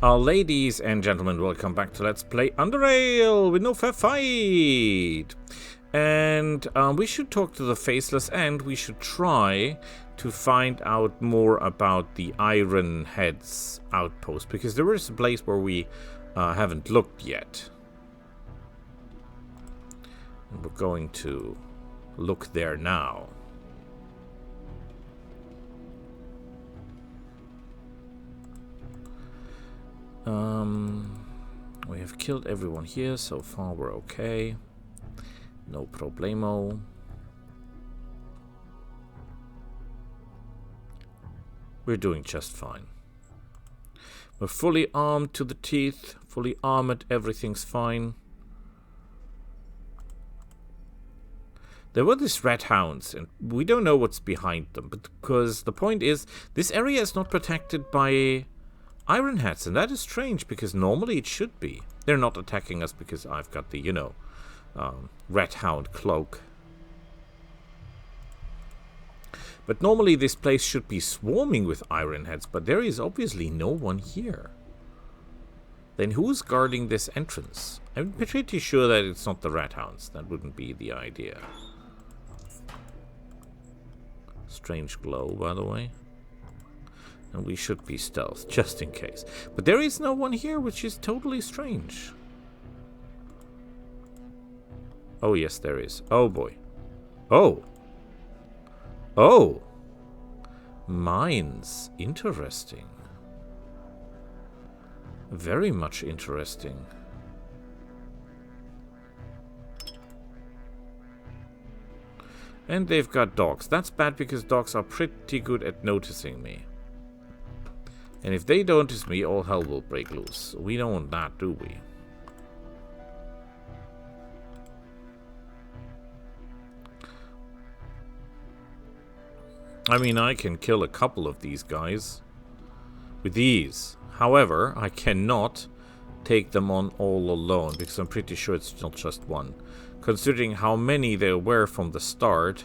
Ladies and gentlemen, welcome back to Let's Play Underrail with no fair fight. And we should talk to the Faceless, and we should try to find out more about the Iron Heads outpost, because there is a place where we haven't looked yet. And we're going to look there now. We have killed everyone here, so far we're okay. No problemo. We're doing just fine. We're fully armed to the teeth, fully armored, everything's fine. There were these red hounds, and we don't know what's behind them, but because the point is, this area is not protected by Iron Hats, and that is strange, because normally it should be. They're not attacking us because I've got the, red hound cloak. But normally this place should be swarming with Iron Heads, but there is obviously no one here. Then who's guarding this entrance? I'm pretty sure that it's not the red hounds. That wouldn't be the idea. Strange glow, by the way. And we should be stealth, just in case. But there is no one here, which is totally strange. Oh, yes, there is. Oh, boy. Oh! Oh! Mines. Interesting. Very much interesting. And they've got dogs. That's bad because dogs are pretty good at noticing me. And if they don't notice me, all hell will break loose. We don't want that, do we? I mean, I can kill a couple of these guys with ease. However, I cannot take them on all alone, because I'm pretty sure it's not just one. Considering how many there were from the start,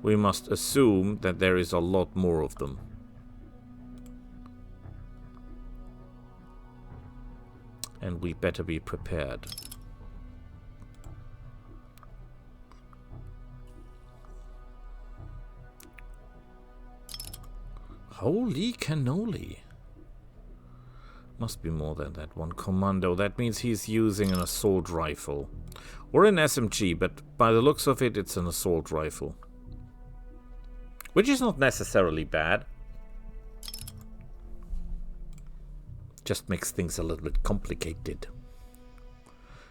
we must assume that there is a lot more of them. And we better be prepared. Holy cannoli. Must be more than that one. Commando. That means he's using an assault rifle. Or an SMG, but by the looks of it, it's an assault rifle. Which is not necessarily bad. Just makes things a little bit complicated.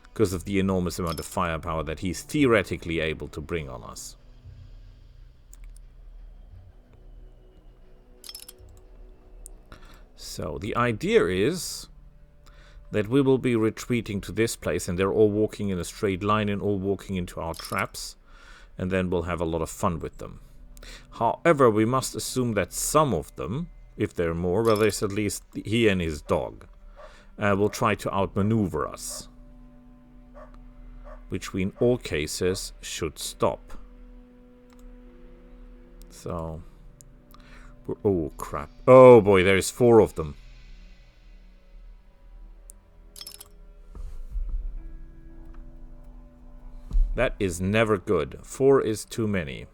Because of the enormous amount of firepower that he's theoretically able to bring on us. So the idea is that we will be retreating to this place, and they're all walking in a straight line and all walking into our traps. And then we'll have a lot of fun with them. However, we must assume that some of them, if there are more, well, there's at least he and his dog, will try to outmaneuver us. Which we, in all cases, should stop. So... oh, crap. Oh, boy, there's 4 of them. That is never good. 4 is too many.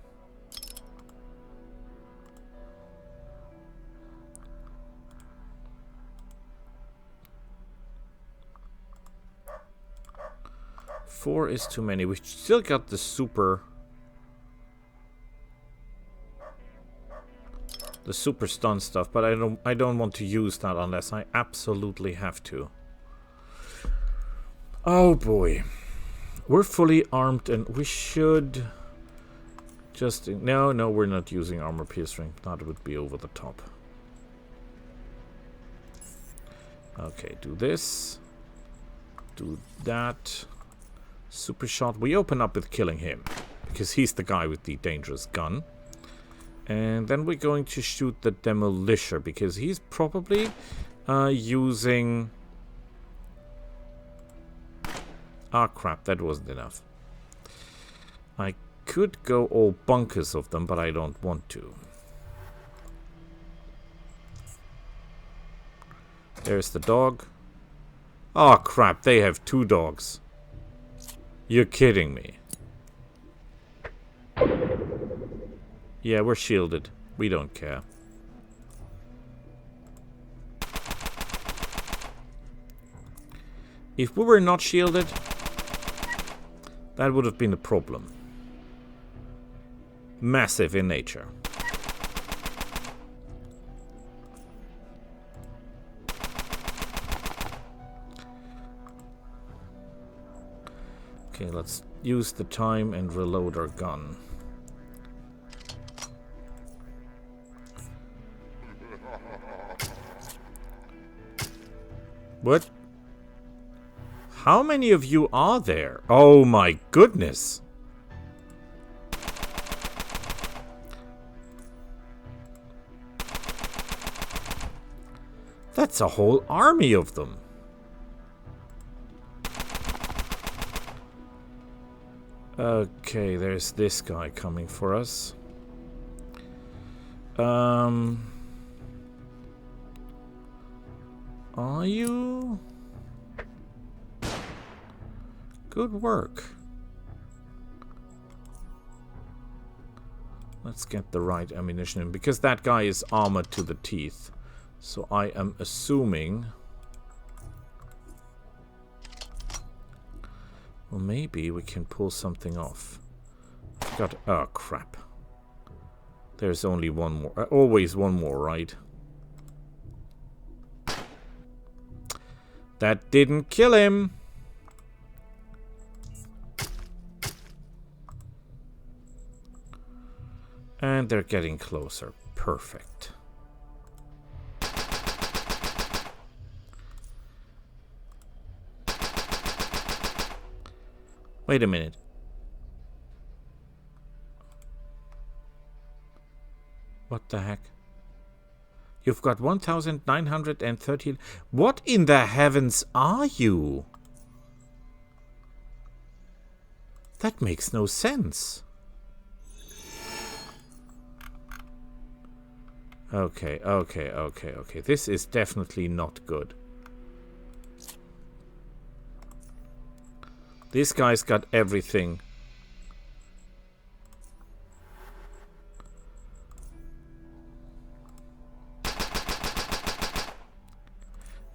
Four is too many. We still got the super stun stuff, but I don't want to use that unless I absolutely have to. Oh boy. We're fully armed, and we should just... No, we're not using armor piercing. That would be over the top. Okay, do this. Do that. Super shot. We open up with killing him, because he's the guy with the dangerous gun. And then we're going to shoot the Demolisher, because he's probably using... Ah, crap, that wasn't enough. I could go all bunkers of them, but I don't want to. There's the dog. Oh crap, they have 2 dogs. You're kidding me. Yeah, we're shielded. We don't care. If we were not shielded, that would have been a problem. Massive in nature. Okay, let's use the time and reload our gun. What? How many of you are there? Oh my goodness! That's a whole army of them. Okay, there's this guy coming for us. Are you? Good work. Let's get the right ammunition in, because that guy is armored to the teeth. So I am assuming... Well, maybe we can pull something off. Got... Oh, crap. There's only one more. Always one more, right? That didn't kill him! And they're getting closer. Perfect. Wait a minute. What the heck? You've got 1,930... What in the heavens are you? That makes no sense. Okay. This is definitely not good. This guy's got everything.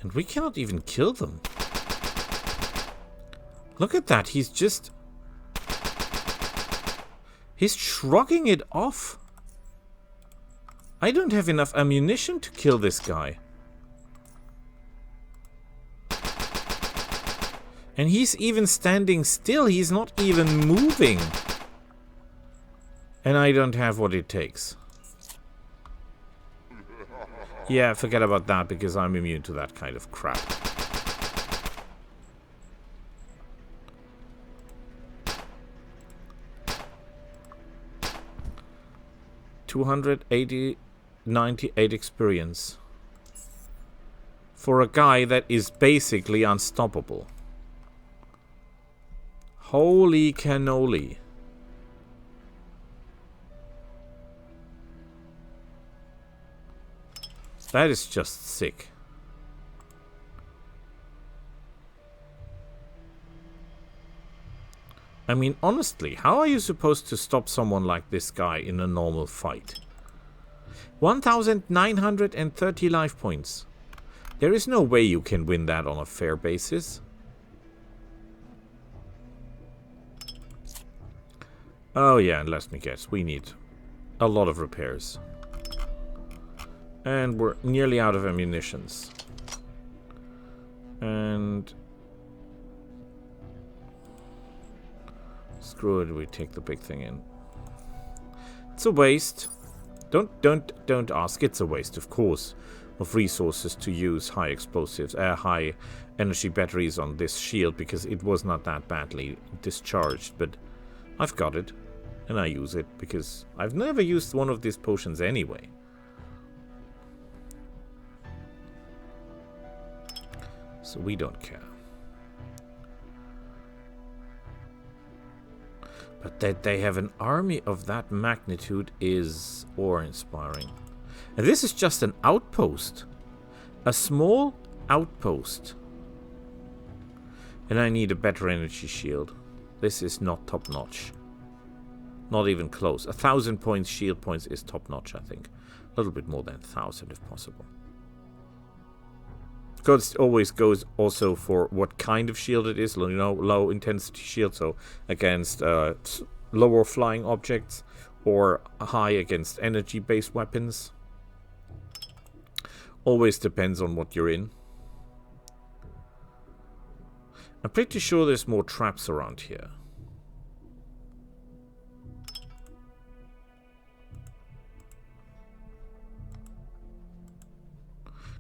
And we cannot even kill them. Look at that, he's just... He's shrugging it off. I don't have enough ammunition to kill this guy. And he's even standing still. He's not even moving. And I don't have what it takes. Yeah, forget about that because I'm immune to that kind of crap. $298 experience. For a guy that is basically unstoppable. Holy cannoli. That is just sick. I mean, honestly, how are you supposed to stop someone like this guy in a normal fight? 1,930 life points. There is no way you can win that on a fair basis. Oh yeah, and let me guess, we need a lot of repairs. And we're nearly out of ammunitions. And... screw it, we take the big thing in. It's a waste. Don't ask, it's a waste, of course, of resources to use high explosives, high energy batteries on this shield, because it was not that badly discharged, but I've got it. And I use it because I've never used one of these potions anyway. So we don't care. But that they have an army of that magnitude is awe-inspiring. And this is just an outpost. A small outpost. And I need a better energy shield. This is not top-notch. Not even close. 1,000 points, shield points is top-notch, I think. A little bit more than 1,000 if possible. Because it always goes also for what kind of shield it is. You know, low intensity shield, so against lower flying objects, or high against energy-based weapons. Always depends on what you're in. I'm pretty sure there's more traps around here.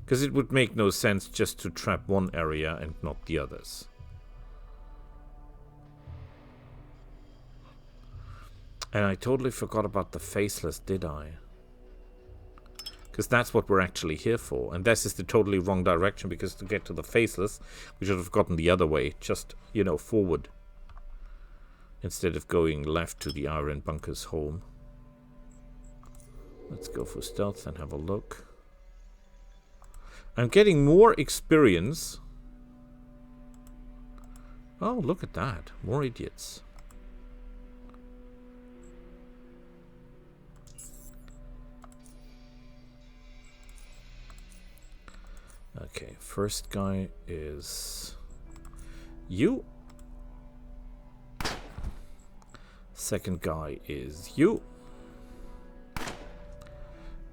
Because it would make no sense just to trap one area and not the others. And I totally forgot about the faceless, did I? Because that's what we're actually here for. And this is the totally wrong direction, because to get to the faceless, we should have gotten the other way. Just, you know, forward. Instead of going left to the iron bunker's home. Let's go for stealth and have a look. I'm getting more experience. Oh, look at that. More idiots. Okay, first guy is you. Second guy is you.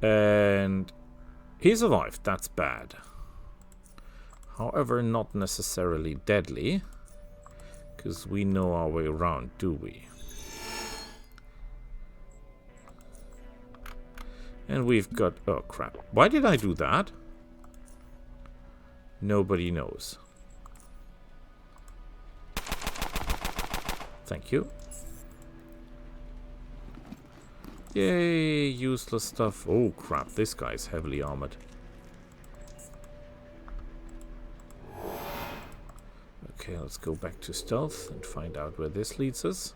And he survived. That's bad. However, not necessarily deadly. Because we know our way around, do we? And we've got... Oh, crap. Why did I do that? Nobody knows. Thank you. Yay, useless stuff. Oh crap, this guy's heavily armored. Okay, let's go back to stealth and find out where this leads us.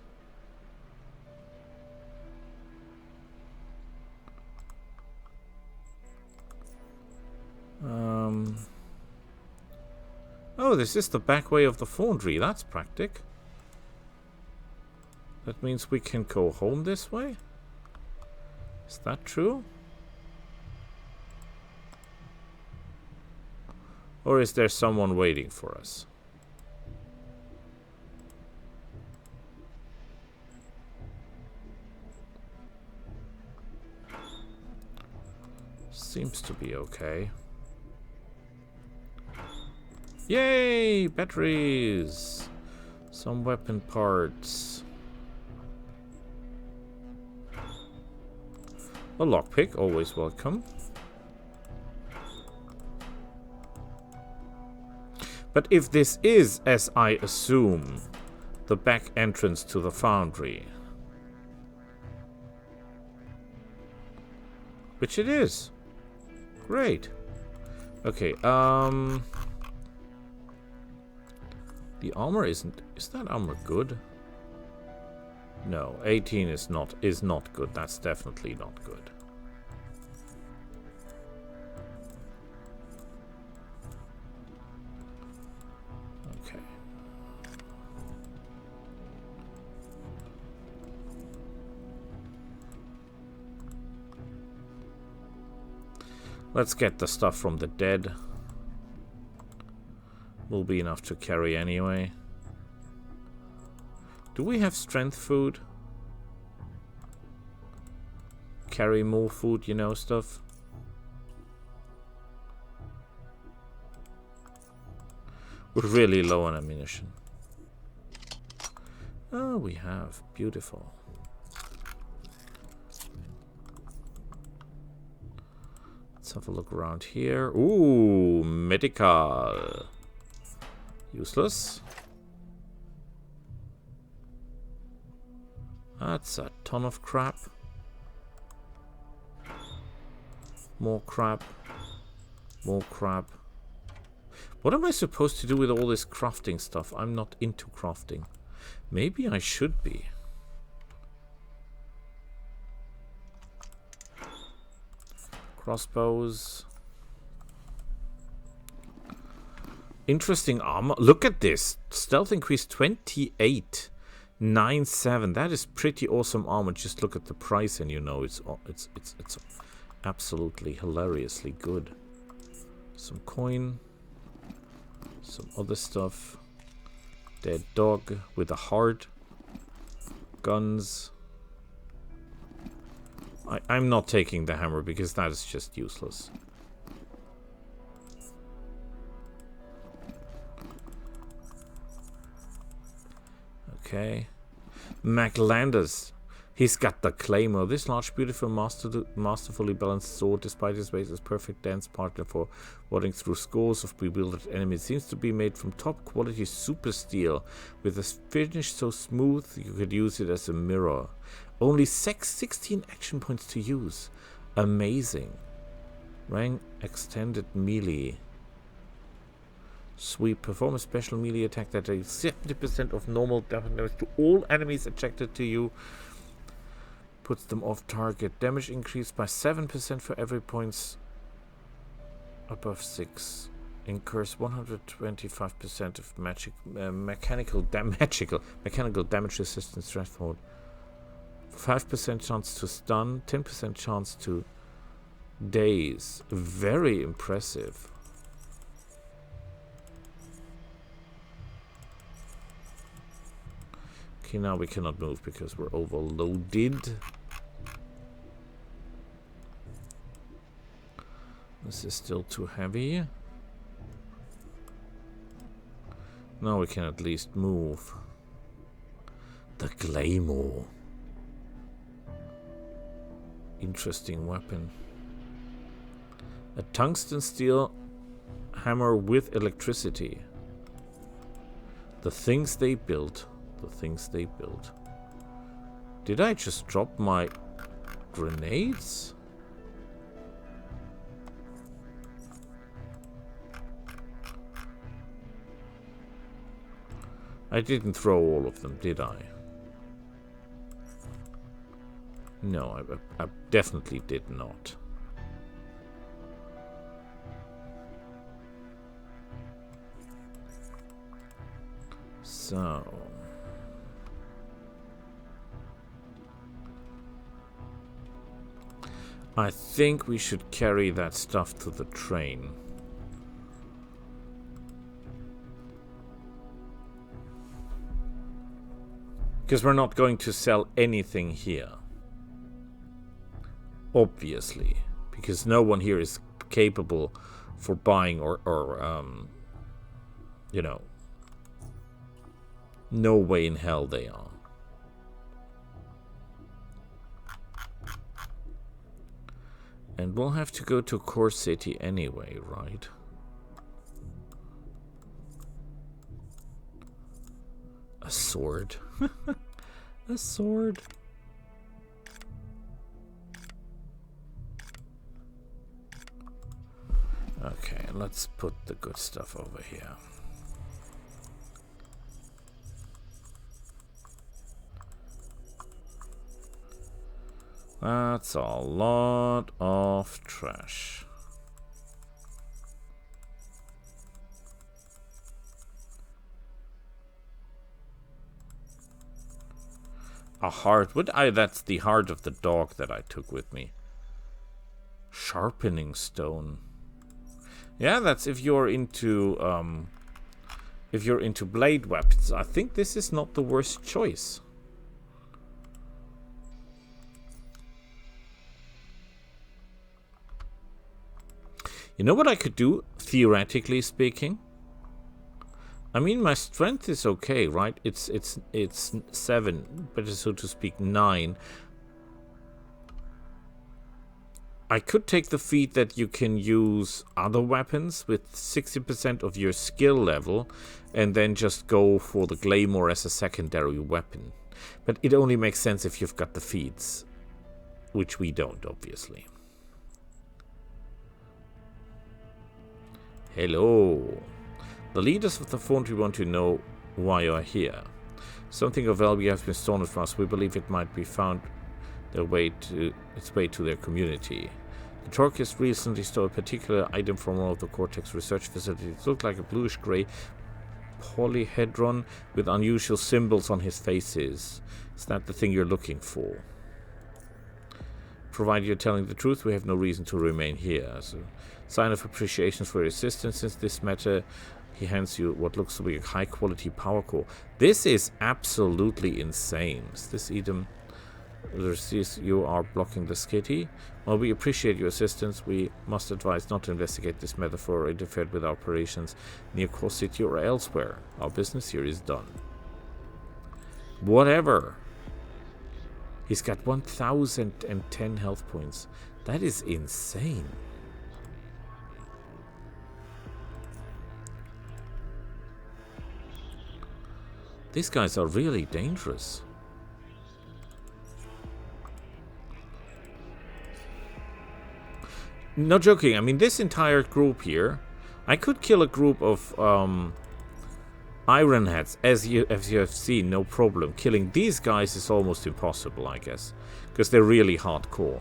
Oh, this is the back way of the foundry. That's practic. That means we can go home this way? Is that true? Or is there someone waiting for us? Seems to be okay. Yay! Batteries! Some weapon parts. A lockpick, always welcome. But if this is, as I assume, the back entrance to the foundry, which it is. Great. Okay, the armor isn't... Is that armor good? No, 18 is not good. That's definitely not good. Okay. Let's get the stuff from the dead. Will be enough to carry anyway. Do we have strength food? Carry more food, you know, stuff. We're really low on ammunition. Oh, we have. Beautiful. Let's have a look around here. Ooh, medical. Useless. That's a ton of crap. More crap. More crap. What am I supposed to do with all this crafting stuff? I'm not into crafting. Maybe I should be. Interesting armor. Look at this. Stealth increase 28.97. That is pretty awesome armor. Just look at the price and you know it's absolutely hilariously good. Some coin. Some other stuff. Dead dog with a heart. Guns. I'm not taking the hammer because that is just useless. Okay. MacLander's. He's got the claymore. This large, beautiful, masterfully balanced sword, despite his weight, is perfect dance partner for warding through scores of bewildered enemies. It seems to be made from top quality super steel, with a finish so smooth you could use it as a mirror. Only 16 action points to use. Amazing. Rank extended melee. Sweep. Perform a special melee attack that does 70% of normal damage to all enemies attracted to you. Puts them off target. Damage increased by 7% for every points above 6. Incurs 125% of mechanical damage resistance threshold. 5% chance to stun. 10% chance to daze. Very impressive. Okay, now we cannot move because we're overloaded. This is still too heavy. Now we can at least move. The claymore. Interesting weapon. A tungsten steel hammer with electricity. The things they built. The things they built. Did I just drop my grenades? I didn't throw all of them, did I? No, I definitely did not. So... I think we should carry that stuff to the train. Because we're not going to sell anything here. Obviously. Because no one here is capable for buying or you know. No way in hell they are. And we'll have to go to Core City anyway, right? A sword. A sword. Okay, let's put the good stuff over here. That's a lot of trash. A heart. That's the heart of the dog that I took with me. Sharpening stone. Yeah, that's if you're into blade weapons. I think this is not the worst choice. You know what I could do, theoretically speaking? I mean, my strength is okay, right? It's 7, but so to speak 9. I could take the feat that you can use other weapons with 60% of your skill level and then just go for the claymore as a secondary weapon. But it only makes sense if you've got the feats, which we don't, obviously. Hello. The leaders of the foundry want to know why you're here. Something of value has been stolen from us. We believe it might be found its way to their community. The Torquist recently stole a particular item from one of the Cortex research facilities. It looked like a bluish-grey polyhedron with unusual symbols on his faces. Is that the thing you're looking for? Provided you're telling the truth, we have no reason to remain here. As a sign of appreciation for your assistance in this matter, he hands you what looks to be a high-quality power core. This is absolutely insane. Is this item... You are blocking the skitty. While we appreciate your assistance, we must advise not to investigate this matter or interfere with our operations near Core City or elsewhere. Our business here is done. Whatever. He's got 1,010 health points. That is insane. These guys are really dangerous. No joking, I mean, this entire group here, I could kill a group of Iron Hats, as you have seen, no problem. Killing these guys is almost impossible, I guess, because they're really hardcore.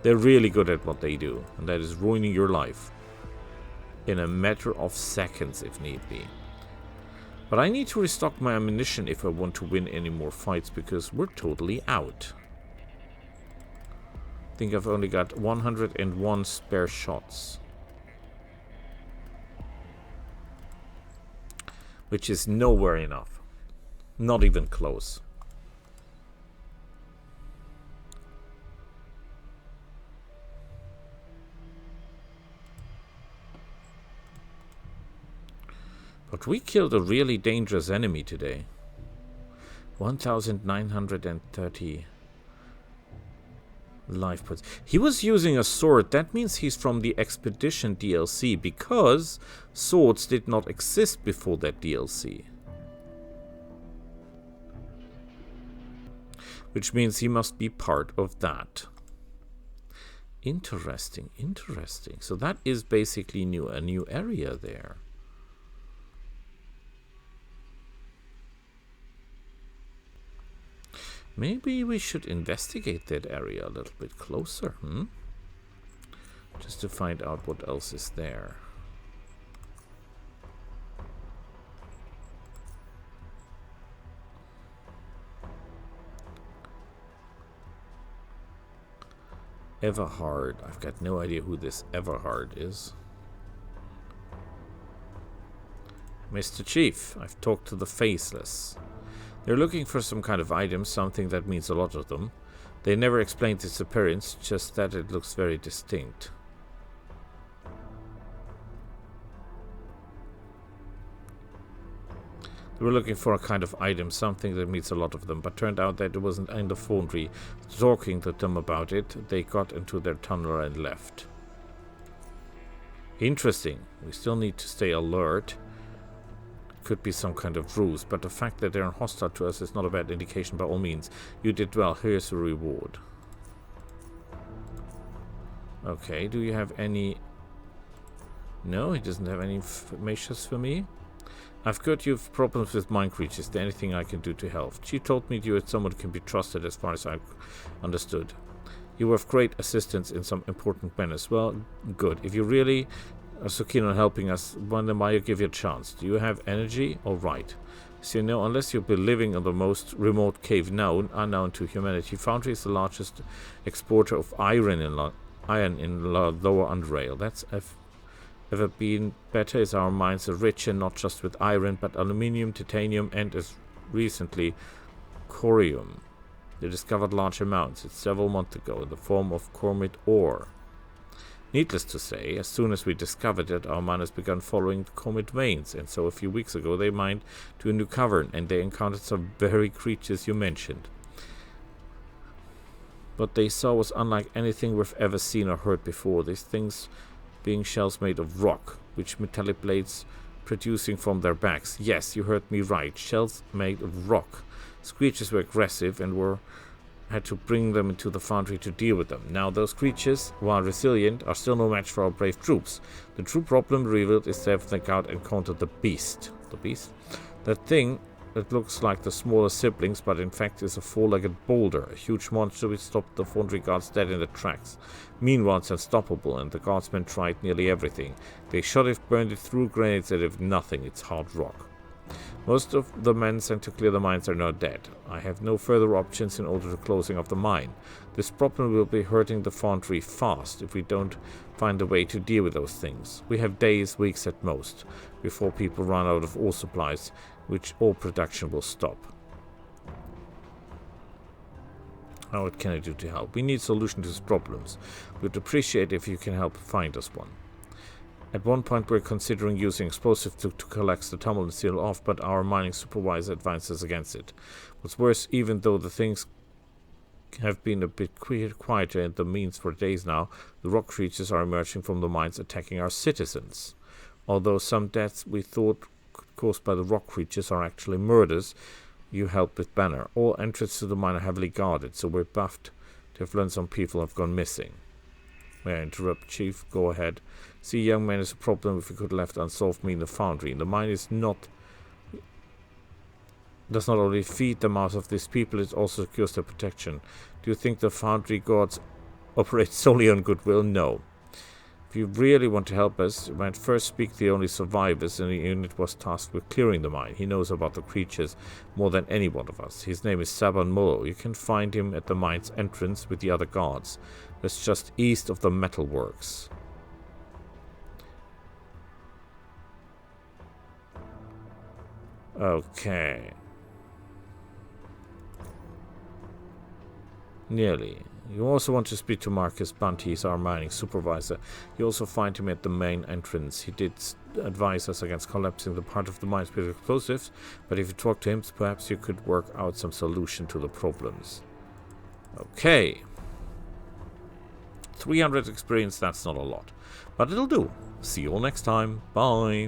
They're really good at what they do, and that is ruining your life in a matter of seconds, if need be. But I need to restock my ammunition if I want to win any more fights, because we're totally out. I think I've only got 101 spare shots. Which is nowhere enough. Not even close. But we killed a really dangerous enemy today. 1,930 life points. He was using a sword. That means he's from the Expedition DLC, because swords did not exist before that DLC. Which means he must be part of that. Interesting, interesting. So that is basically a new area there. Maybe we should investigate that area a little bit closer, just to find out what else is there. Everhard. I've got no idea who this Everhard is. Mr. Chief, I've talked to the Faceless. They're looking for some kind of item, something that means a lot of them. They never explained its appearance, just that it looks very distinct. They were looking for a kind of item, something that means a lot of them, but turned out that it wasn't in the foundry. Talking to them about it, they got into their tunnel and left. Interesting. We still need to stay alert. Could be some kind of ruse, but the fact that they're hostile to us is not a bad indication by all means. You did well. Here's a reward. Okay, do you have any... No, he doesn't have any information for me. I've got you have problems with mind creatures. Is there anything I can do to help? She told me you are someone who can be trusted as far as I understood. You were of great assistance in some important matters. Well, good. If you really are so keen on helping us, why you give you a chance? Do you have energy? All right. So, unless you've been living in the most remote cave unknown to humanity, Foundry is the largest exporter of iron in Lower Underrail. That's ever been better, as our mines are richer not just with iron, but aluminium, titanium, and as recently, corium. They discovered large amounts. It's several months ago in the form of cormid ore. Needless to say, as soon as we discovered it, our miners began following the cormid veins, and so a few weeks ago they mined to a new cavern, and they encountered some very creatures you mentioned. What they saw was unlike anything we've ever seen or heard before. These things being shells made of rock, which metallic blades producing from their backs. Yes, you heard me right. Shells made of rock. These creatures were aggressive and had to bring them into the foundry to deal with them. Now those creatures, while resilient, are still no match for our brave troops. The true problem revealed is they have out encountered the beast. The beast? That thing it looks like the smaller siblings, but in fact is a four-legged boulder, a huge monster which stopped the foundry guards dead in their tracks. Meanwhile, it's unstoppable, and the guardsmen tried nearly everything. They shot it, burned it through grenades, and if nothing, it's hard rock. Most of the men sent to clear the mines are now dead. I have no further options in order to closing of the mine. This problem will be hurting the foundry fast if we don't find a way to deal with those things. We have days, weeks at most, before people run out of ore supplies, which all production will stop. What can I do to help? We need a solution to these problems. We'd appreciate if you can help find us one. At one point we're considering using explosives to collect the tunnel and seal off, but our mining supervisor advises against it. What's worse, even though the things have been a bit quieter in the means for days now, the rock creatures are emerging from the mines attacking our citizens. Although some deaths we thought caused by the rock creatures are actually murders, you help with Banner. All entrances to the mine are heavily guarded, so we're buffed to have learned some people have gone missing. May I interrupt, Chief? Go ahead. See, young man, is a problem if we could have left unsolved me in the foundry. The mine does not only feed the mouths of these people, it also secures their protection. Do you think the foundry gods operate solely on goodwill? No. If you really want to help us, you might first speak to the only survivors, and the unit was tasked with clearing the mine. He knows about the creatures more than any one of us. His name is Saban Molo. You can find him at the mine's entrance with the other guards. That's just east of the metalworks. Okay. Nearly. You also want to speak to Marcus Bunty, he's our mining supervisor. You also find him at the main entrance. He did advise us against collapsing the part of the mines with explosives, but if you talk to him, perhaps you could work out some solution to the problems. Okay. 300 experience, that's not a lot. But it'll do. See you all next time. Bye.